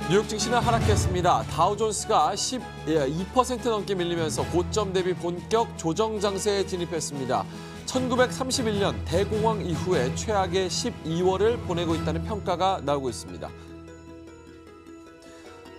뉴욕 증시는 하락했습니다. 다우존스가 12% 넘게 밀리면서 고점 대비 본격 조정 장세에 진입했습니다. 1931년 대공황 이후에 최악의 12월을 보내고 있다는 평가가 나오고 있습니다.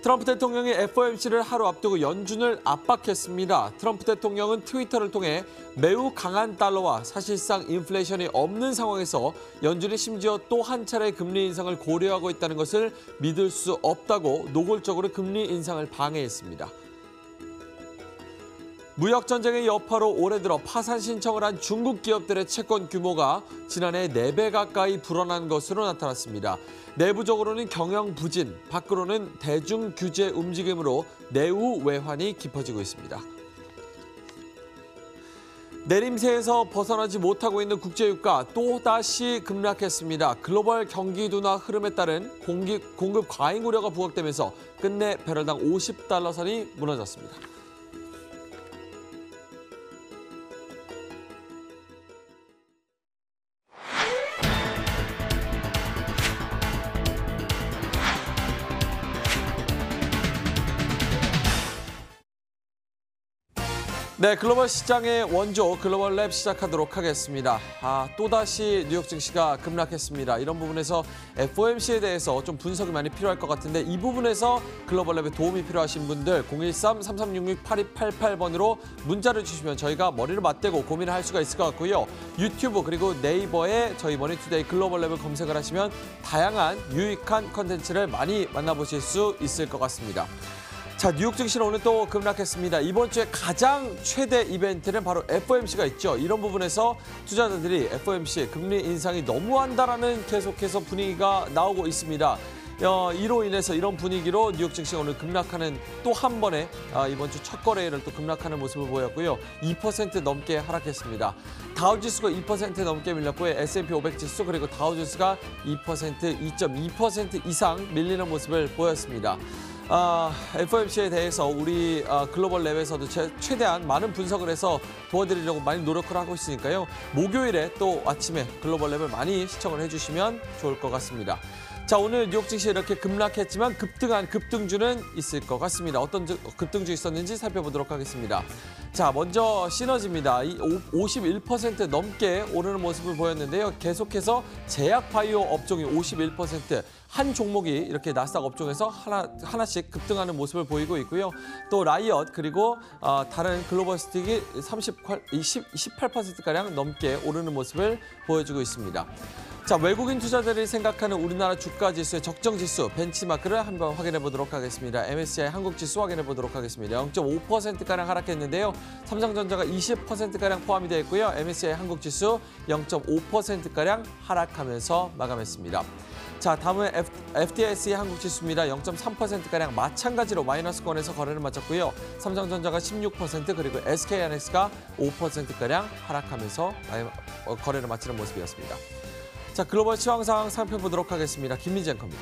트럼프 대통령이 FOMC를 하루 앞두고 연준을 압박했습니다. 트럼프 대통령은 트위터를 통해 매우 강한 달러와 사실상 인플레이션이 없는 상황에서 연준이 심지어 또 한 차례 금리 인상을 고려하고 있다는 것을 믿을 수 없다고 노골적으로 금리 인상을 방해했습니다. 무역전쟁의 여파로 올해 들어 파산 신청을 한 중국 기업들의 채권 규모가 지난해 4배 가까이 불어난 것으로 나타났습니다. 내부적으로는 경영 부진, 밖으로는 대중 규제 움직임으로 내후 외환이 깊어지고 있습니다. 내림세에서 벗어나지 못하고 있는 국제유가 또다시 급락했습니다. 글로벌 경기 둔화 흐름에 따른 공급 과잉 우려가 부각되면서 끝내 배럴당 50달러 선이 무너졌습니다. 네, 글로벌 시장의 원조 글로벌 랩 시작하도록 하겠습니다. 또다시 뉴욕 증시가 급락했습니다. 이런 부분에서 FOMC에 대해서 좀 분석이 많이 필요할 것 같은데 이 부분에서 글로벌 랩에 도움이 필요하신 분들 013-3366-8288번으로 문자를 주시면 저희가 머리를 맞대고 고민을 할 수가 있을 것 같고요. 유튜브 그리고 네이버에 저희 머니투데이 글로벌 랩을 검색을 하시면 다양한 유익한 컨텐츠를 많이 만나보실 수 있을 것 같습니다. 자, 뉴욕 증시는 오늘 또 급락했습니다. 이번 주에 가장 최대 이벤트는 바로 FOMC가 있죠. 이런 부분에서 투자자들이 FOMC 금리 인상이 너무한다라는 계속해서 분위기가 나오고 있습니다. 이로 인해서 이런 분위기로 뉴욕 증시가 오늘 급락하는 또 한 번에 이번 주 첫 거래일을 또 급락하는 모습을 보였고요. 2% 넘게 하락했습니다. 다우지수가 2% 넘게 밀렸고요. S&P 500 지수 그리고 다우지수가 2% 이상 밀리는 모습을 보였습니다. FOMC에 대해서 우리 글로벌 랩에서도 최대한 많은 분석을 해서 도와드리려고 많이 노력을 하고 있으니까요. 목요일에 또 아침에 글로벌 랩을 많이 시청을 해주시면 좋을 것 같습니다. 자, 오늘 뉴욕 증시 이렇게 급락했지만 급등한 급등주는 있을 것 같습니다. 어떤 급등주 있었는지 살펴보도록 하겠습니다. 자, 먼저 시너지입니다. 51% 넘게 오르는 모습을 보였는데요. 계속해서 제약 바이오 업종이 51%, 한 종목이 이렇게 나스닥 업종에서 하나씩 급등하는 모습을 보이고 있고요. 또 라이엇 그리고 다른 글로벌 스틱이 18%가량 넘게 오르는 모습을 보여주고 있습니다. 자, 외국인 투자자들이 생각하는 우리나라 주가 지수의 적정 지수 벤치마크를 한번 확인해 보도록 하겠습니다. MSCI 한국 지수 확인해 보도록 하겠습니다. 0.5%가량 하락했는데요. 삼성전자가 20%가량 포함이 되어 있고요. MSCI 한국 지수 0.5%가량 하락하면서 마감했습니다. 자, 다음은 FTSE 한국 지수입니다. 0.3%가량 마찬가지로 마이너스권에서 거래를 마쳤고요. 삼성전자가 16% 그리고 SK하이닉스가 5%가량 하락하면서 거래를 마치는 모습이었습니다. 자, 글로벌 시황 상황 살펴보도록 하겠습니다. 김민지 앵커입니다.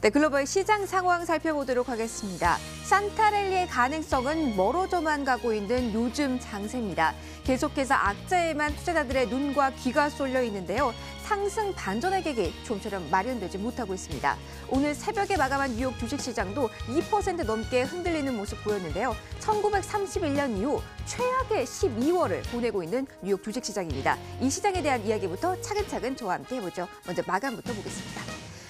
네, 글로벌 시장 상황 살펴보도록 하겠습니다. 산타랠리의 가능성은 멀어져만 가고 있는 요즘 장세입니다. 계속해서 악재에만 투자자들의 눈과 귀가 쏠려 있는데요. 상승 반전의 계기 좀처럼 마련되지 못하고 있습니다. 오늘 새벽에 마감한 뉴욕 주식시장도 2% 넘게 흔들리는 모습 보였는데요. 1931년 이후 최악의 12월을 보내고 있는 뉴욕 주식시장입니다. 이 시장에 대한 이야기부터 차근차근 저와 함께 해보죠. 먼저 마감부터 보겠습니다.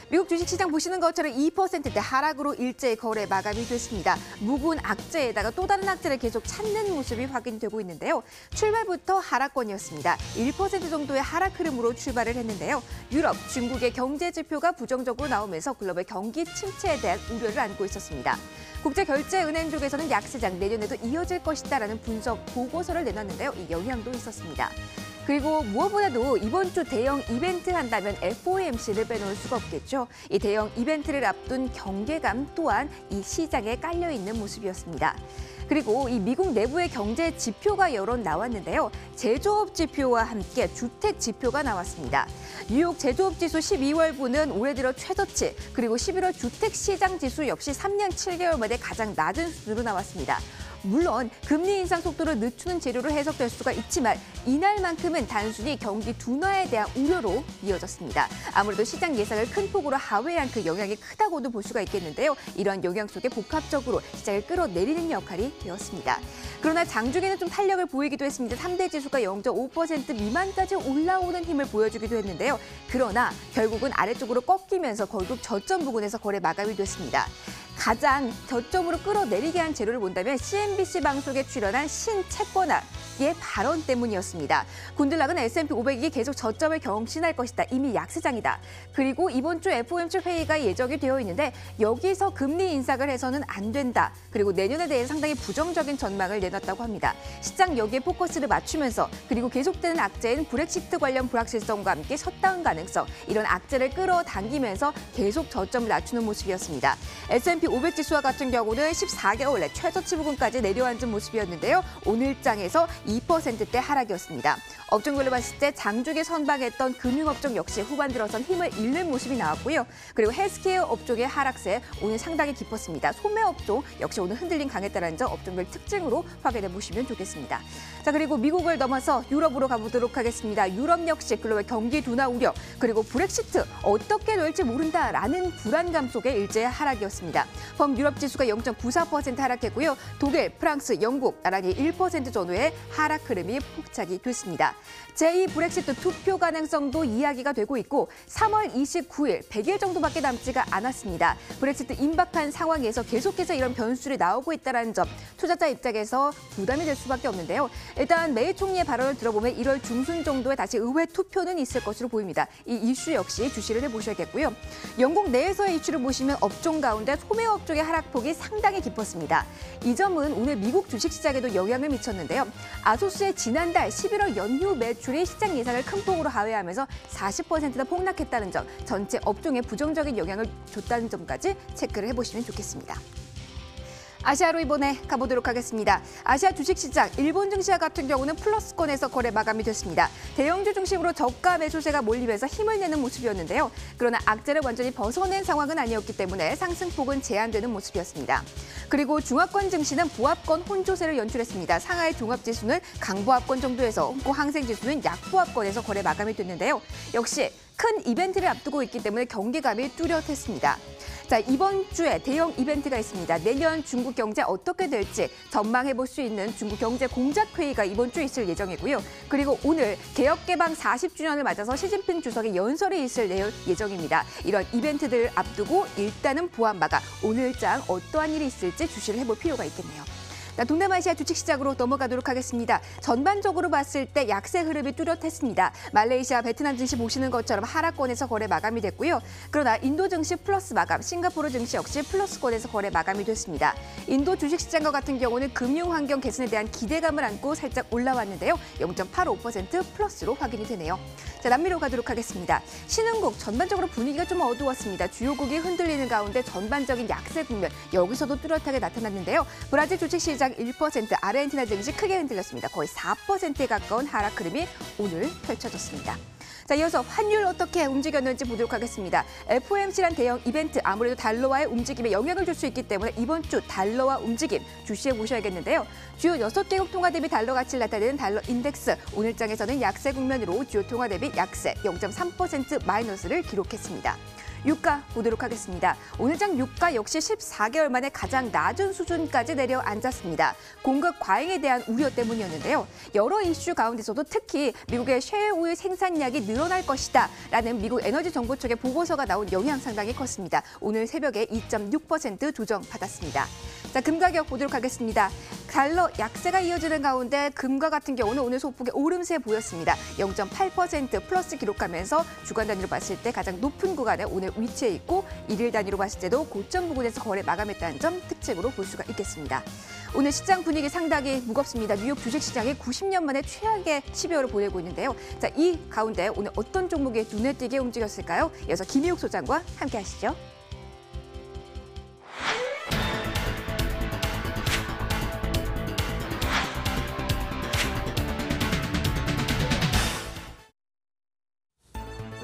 미국 주식시장 보시는 것처럼 2%대 하락으로 일제히 거래 마감이 됐습니다. 묵은 악재에다가 또 다른 악재를 계속 찾는 모습이 확인되고 있는데요. 출발부터 하락권이었습니다. 1% 정도의 하락 흐름으로 출발을 했는데요. 유럽, 중국의 경제 지표가 부정적으로 나오면서 글로벌 경기 침체에 대한 우려를 안고 있었습니다. 국제결제은행 쪽에서는 약세장 내년에도 이어질 것이다라는 분석 보고서를 내놨는데요. 이 영향도 있었습니다. 그리고 무엇보다도 이번 주 대형 이벤트 한다면 FOMC를 빼놓을 수가 없겠죠. 이 대형 이벤트를 앞둔 경계감 또한 이 시장에 깔려있는 모습이었습니다. 그리고 이 미국 내부의 경제 지표가 여러 나왔는데요. 제조업 지표와 함께 주택 지표가 나왔습니다. 뉴욕 제조업 지수 12월분은 올해 들어 최저치, 그리고 11월 주택 시장 지수 역시 3년 7개월 만에 가장 낮은 수준으로 나왔습니다. 물론 금리 인상 속도를 늦추는 재료로 해석될 수가 있지만 이날만큼은 단순히 경기 둔화에 대한 우려로 이어졌습니다. 아무래도 시장 예상을 큰 폭으로 하회한 그 영향이 크다고도 볼 수가 있겠는데요. 이러한 영향 속에 복합적으로 시장을 끌어내리는 역할이 되었습니다. 그러나 장중에는 좀 탄력을 보이기도 했습니다. 3대 지수가 0.5% 미만까지 올라오는 힘을 보여주기도 했는데요. 그러나 결국은 아래쪽으로 꺾이면서 결국 저점 부근에서 거래 마감이 됐습니다. 가장 저점으로 끌어내리게 한 재료를 본다면 CNBC 방송에 출연한 신채권왕의 발언 때문이었습니다. 곤들락은 S&P 500이 계속 저점을 경신할 것이다. 이미 약세장이다. 그리고 이번 주 FOMC 회의가 예정이 되어 있는데 여기서 금리 인상을 해서는 안 된다. 그리고 내년에 대해 상당히 부정적인 전망을 내놨다고 합니다. 시장 여기에 포커스를 맞추면서 그리고 계속되는 악재인 브렉시트 관련 불확실성과 함께 셧다운 가능성, 이런 악재를 끌어당기면서 계속 저점을 낮추는 모습이었습니다. S&P 500 지수와 같은 경우는 14개월 내 최저치 부근까지 내려앉은 모습이었는데요. 오늘장에서 2%대 하락이었습니다. 업종별로 봤을 때 장중에 선방했던 금융업종 역시 후반 들어선 힘을 잃는 모습이 나왔고요. 그리고 헬스케어 업종의 하락세 오늘 상당히 깊었습니다. 소매업종 역시 오늘 흔들림 강했다는 점 업종별 특징으로 확인해 보시면 좋겠습니다. 자, 그리고 미국을 넘어서 유럽으로 가보도록 하겠습니다. 유럽 역시 글로벌 경기 둔화 우려, 그리고 브렉시트 어떻게 될지 모른다라는 불안감 속에 일제의 하락이었습니다. 범유럽 지수가 0.94% 하락했고요. 독일, 프랑스, 영국 나란히 1% 전후의 하락 흐름이 포착이 됐습니다. 제2 브렉시트 투표 가능성도 이야기가 되고 있고 3월 29일 100일 정도밖에 남지가 않았습니다. 브렉시트 임박한 상황에서 계속해서 이런 변수들이 나오고 있다는 점 투자자 입장에서 부담이 될 수밖에 없는데요. 일단 메이 총리의 발언을 들어보면 1월 중순 정도에 다시 의회 투표는 있을 것으로 보입니다. 이 이슈 역시 주시를 해보셔야겠고요. 영국 내에서의 이슈를 보시면 업종 가운데 소매업종의 하락폭이 상당히 깊었습니다. 이 점은 오늘 미국 주식시장에도 영향을 미쳤는데요. 아소스의 지난달 11월 연휴 매출이 시장 예상을 큰 폭으로 하회하면서 40%나 폭락했다는 점, 전체 업종에 부정적인 영향을 줬다는 점까지 체크를 해보시면 좋겠습니다. 아시아로 이번에 가보도록 하겠습니다. 아시아 주식시장, 일본 증시와 같은 경우는 플러스권에서 거래 마감이 됐습니다. 대형주 중심으로 저가 매수세가 몰리면서 힘을 내는 모습이었는데요. 그러나 악재를 완전히 벗어낸 상황은 아니었기 때문에 상승폭은 제한되는 모습이었습니다. 그리고 중화권 증시는 보합권 혼조세를 연출했습니다. 상하이 종합지수는 강보합권 정도에서 홍콩 항생지수는 약보합권에서 거래 마감이 됐는데요. 역시 큰 이벤트를 앞두고 있기 때문에 경계감이 뚜렷했습니다. 자, 이번 주에 대형 이벤트가 있습니다. 내년 중국 경제 어떻게 될지 전망해볼 수 있는 중국 경제 공작회의가 이번 주에 있을 예정이고요. 그리고 오늘 개혁개방 40주년을 맞아서 시진핑 주석의 연설이 있을 예정입니다. 이런 이벤트들을 앞두고 일단은 보안마가 오늘장 어떠한 일이 있을지 주시를 해볼 필요가 있겠네요. 동남아시아 주식시장으로 넘어가도록 하겠습니다. 전반적으로 봤을 때 약세 흐름이 뚜렷했습니다. 말레이시아, 베트남 증시 보시는 것처럼 하락권에서 거래 마감이 됐고요. 그러나 인도 증시 플러스 마감, 싱가포르 증시 역시 플러스권에서 거래 마감이 됐습니다. 인도 주식시장과 같은 경우는 금융환경 개선에 대한 기대감을 안고 살짝 올라왔는데요. 0.85% 플러스로 확인이 되네요. 자, 남미로 가도록 하겠습니다. 신흥국 전반적으로 분위기가 좀 어두웠습니다. 주요국이 흔들리는 가운데 전반적인 약세 국면 여기서도 뚜렷하게 나타났는데요. 브라질 주식시장 1%, 아르헨티나 증시 크게 흔들렸습니다. 거의 4%에 가까운 하락 흐름이 오늘 펼쳐졌습니다. 자, 이어서 환율 어떻게 움직였는지 보도록 하겠습니다. FOMC란 대형 이벤트, 아무래도 달러와의 움직임에 영향을 줄 수 있기 때문에 이번 주 달러와 움직임 주시해 보셔야겠는데요. 주요 6개국 통화 대비 달러 가치를 나타내는 달러 인덱스, 오늘장에서는 약세 국면으로 주요 통화 대비 약세 0.3% 마이너스를 기록했습니다. 유가 보도록 하겠습니다. 오늘장 유가 역시 14개월 만에 가장 낮은 수준까지 내려앉았습니다. 공급 과잉에 대한 우려 때문이었는데요. 여러 이슈 가운데서도 특히 미국의 셰일오일 생산량이 늘어날 것이다 라는 미국 에너지 정보 쪽의 보고서가 나온 영향 상당히 컸습니다. 오늘 새벽에 2.6% 조정받았습니다. 자, 금 가격 보도록 하겠습니다. 달러 약세가 이어지는 가운데 금과 같은 경우는 오늘 소폭의 오름세 보였습니다. 0.8% 플러스 기록하면서 주간 단위로 봤을 때 가장 높은 구간에 오늘 위치해 있고 일일 단위로 봤을 때도 고점 부근에서 거래 마감했다는 점 특징으로 볼 수가 있겠습니다. 오늘 시장 분위기 상당히 무겁습니다. 뉴욕 주식시장이 90년 만에 최악의 12월을 보내고 있는데요. 자, 이 가운데 오늘 어떤 종목이 눈에 띄게 움직였을까요? 이어서 김희욱 소장과 함께 하시죠.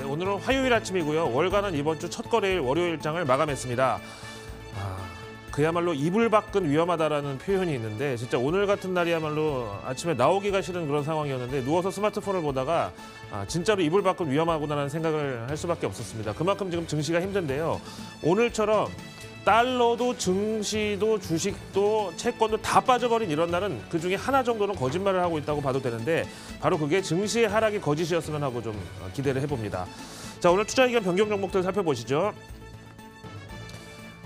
오늘은 화요일 아침이고요. 월간은 이번 주 첫 거래일 월요일장을 마감했습니다. 그야말로 이불 밖은 위험하다라는 표현이 있는데 진짜 오늘 같은 날이야말로 아침에 나오기가 싫은 그런 상황이었는데 누워서 스마트폰을 보다가 진짜로 이불 밖은 위험하구나라는 생각을 할 수밖에 없었습니다. 그만큼 지금 증시가 힘든데요. 오늘처럼 달러도 증시도 주식도 채권도 다 빠져버린 이런 날은 그중에 하나 정도는 거짓말을 하고 있다고 봐도 되는데 바로 그게 증시의 하락이 거짓이었으면 하고 좀 기대를 해봅니다. 자, 오늘 투자 의견 변경 종목들 살펴보시죠.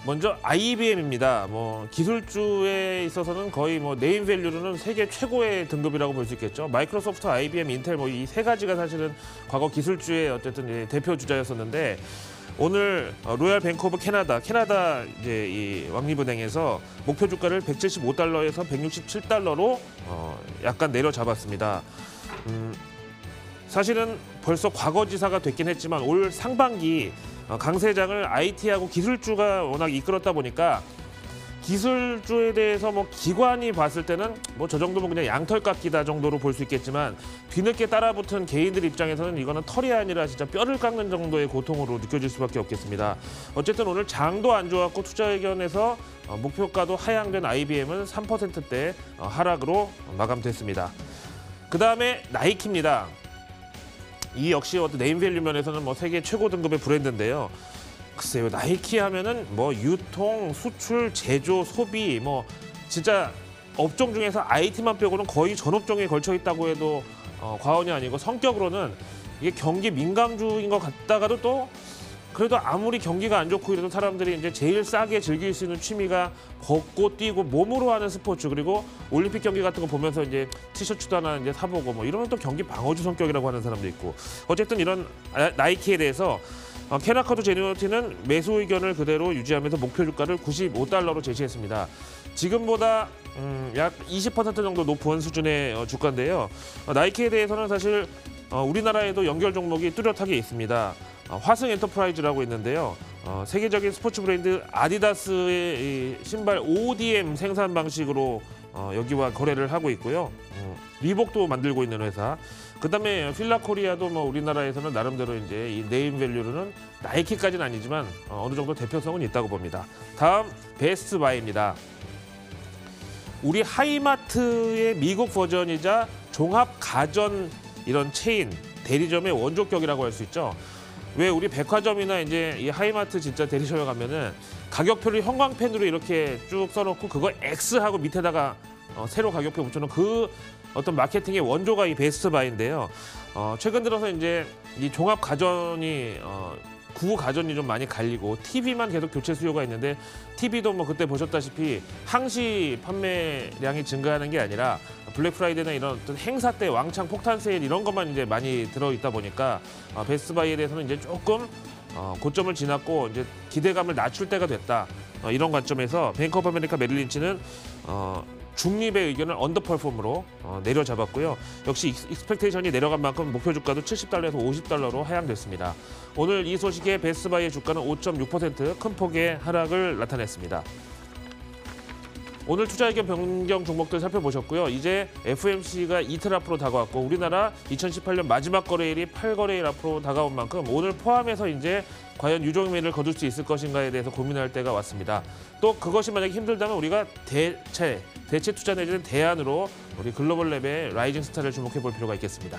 먼저 IBM입니다. 기술주에 있어서는 거의 네임 밸류로는 세계 최고의 등급이라고 볼 수 있겠죠. 마이크로소프트, IBM, 인텔 이 세 가지가 사실은 과거 기술주의 어쨌든 대표 주자였었는데 오늘 로얄 뱅크 오브 캐나다 이제 이 왕립은행에서 목표 주가를 175달러에서 167달러로 약간 내려잡았습니다. 사실은 벌써 과거지사가 됐긴 했지만 올 상반기 강세장을 IT하고 기술주가 워낙 이끌었다 보니까 기술주에 대해서 기관이 봤을 때는 저 정도면 그냥 양털 깎기다 정도로 볼 수 있겠지만 뒤늦게 따라붙은 개인들 입장에서는 이거는 털이 아니라 진짜 뼈를 깎는 정도의 고통으로 느껴질 수밖에 없겠습니다. 어쨌든 오늘 장도 안 좋았고 투자 의견에서 목표가도 하향된 IBM은 3%대 하락으로 마감됐습니다. 그 다음에 나이키입니다. 이 역시 어떤 네임밸류 면에서는 세계 최고 등급의 브랜드인데요. 글쎄요, 나이키 하면은 유통, 수출, 제조, 소비 진짜 업종 중에서 IT만 빼고는 거의 전 업종에 걸쳐 있다고 해도 과언이 아니고 성격으로는 이게 경기 민감주인 것 같다가도 또 그래도 아무리 경기가 안 좋고 이래도 사람들이 이제 제일 싸게 즐길 수 있는 취미가 걷고 뛰고 몸으로 하는 스포츠 그리고 올림픽 경기 같은 거 보면서 이제 티셔츠도 하나 이제 사보고 이러면 또 경기 방어주 성격이라고 하는 사람도 있고 어쨌든 이런 나이키에 대해서 캐나카도 제뉴어티는 매수 의견을 그대로 유지하면서 목표 주가를 95달러로 제시했습니다. 지금보다 약 20% 정도 높은 수준의 주가인데요. 나이키에 대해서는 사실 우리나라에도 연결 종목이 뚜렷하게 있습니다. 화승 엔터프라이즈라고 있는데요. 세계적인 스포츠 브랜드 아디다스의 이 신발 ODM 생산 방식으로 여기와 거래를 하고 있고요. 리복도 만들고 있는 회사. 그다음에 필라코리아도 우리나라에서는 나름대로 이제 이 네임 밸류로는 나이키까지는 아니지만 어느 정도 대표성은 있다고 봅니다. 다음 베스트바이입니다. 우리 하이마트의 미국 버전이자 종합 가전 이런 체인 대리점의 원조격이라고 할 수 있죠. 왜 우리 백화점이나 이제 이 하이마트 진짜 대리점에 가면은 가격표를 형광펜으로 이렇게 쭉 써놓고 그거 X하고 밑에다가 세로 가격표 붙여놓은 그 어떤 마케팅의 원조가 이 베스트바이인데요. 최근 들어서 이제 이 종합 가전이 구우 가전이 좀 많이 갈리고 TV만 계속 교체 수요가 있는데 TV도 그때 보셨다시피 항시 판매량이 증가하는 게 아니라 블랙 프라이데이나 이런 어떤 행사 때 왕창 폭탄 세일 이런 것만 이제 많이 들어있다 보니까 베스트바이에 대해서는 이제 조금 고점을 지났고 이제 기대감을 낮출 때가 됐다. 이런 관점에서 뱅크 오브 아메리카 메릴린치는 중립의 의견을 언더퍼폼으로 내려잡았고요. 역시 익스펙테이션이 내려간 만큼 목표 주가도 70달러에서 50달러로 하향됐습니다. 오늘 이 소식에 베스트바이의 주가는 5.6% 큰 폭의 하락을 나타냈습니다. 오늘 투자 의견 변경 종목들 살펴보셨고요. 이제 FOMC가 이틀 앞으로 다가왔고 우리나라 2018년 마지막 거래일이 8거래일 앞으로 다가온 만큼 오늘 포함해서 이제 과연 유종매를 거둘 수 있을 것인가에 대해서 고민할 때가 왔습니다. 또 그것이 만약에 힘들다면 우리가 대체 투자 내지는 대안으로 우리 글로벌 랩의 라이징 스타를 주목해 볼 필요가 있겠습니다.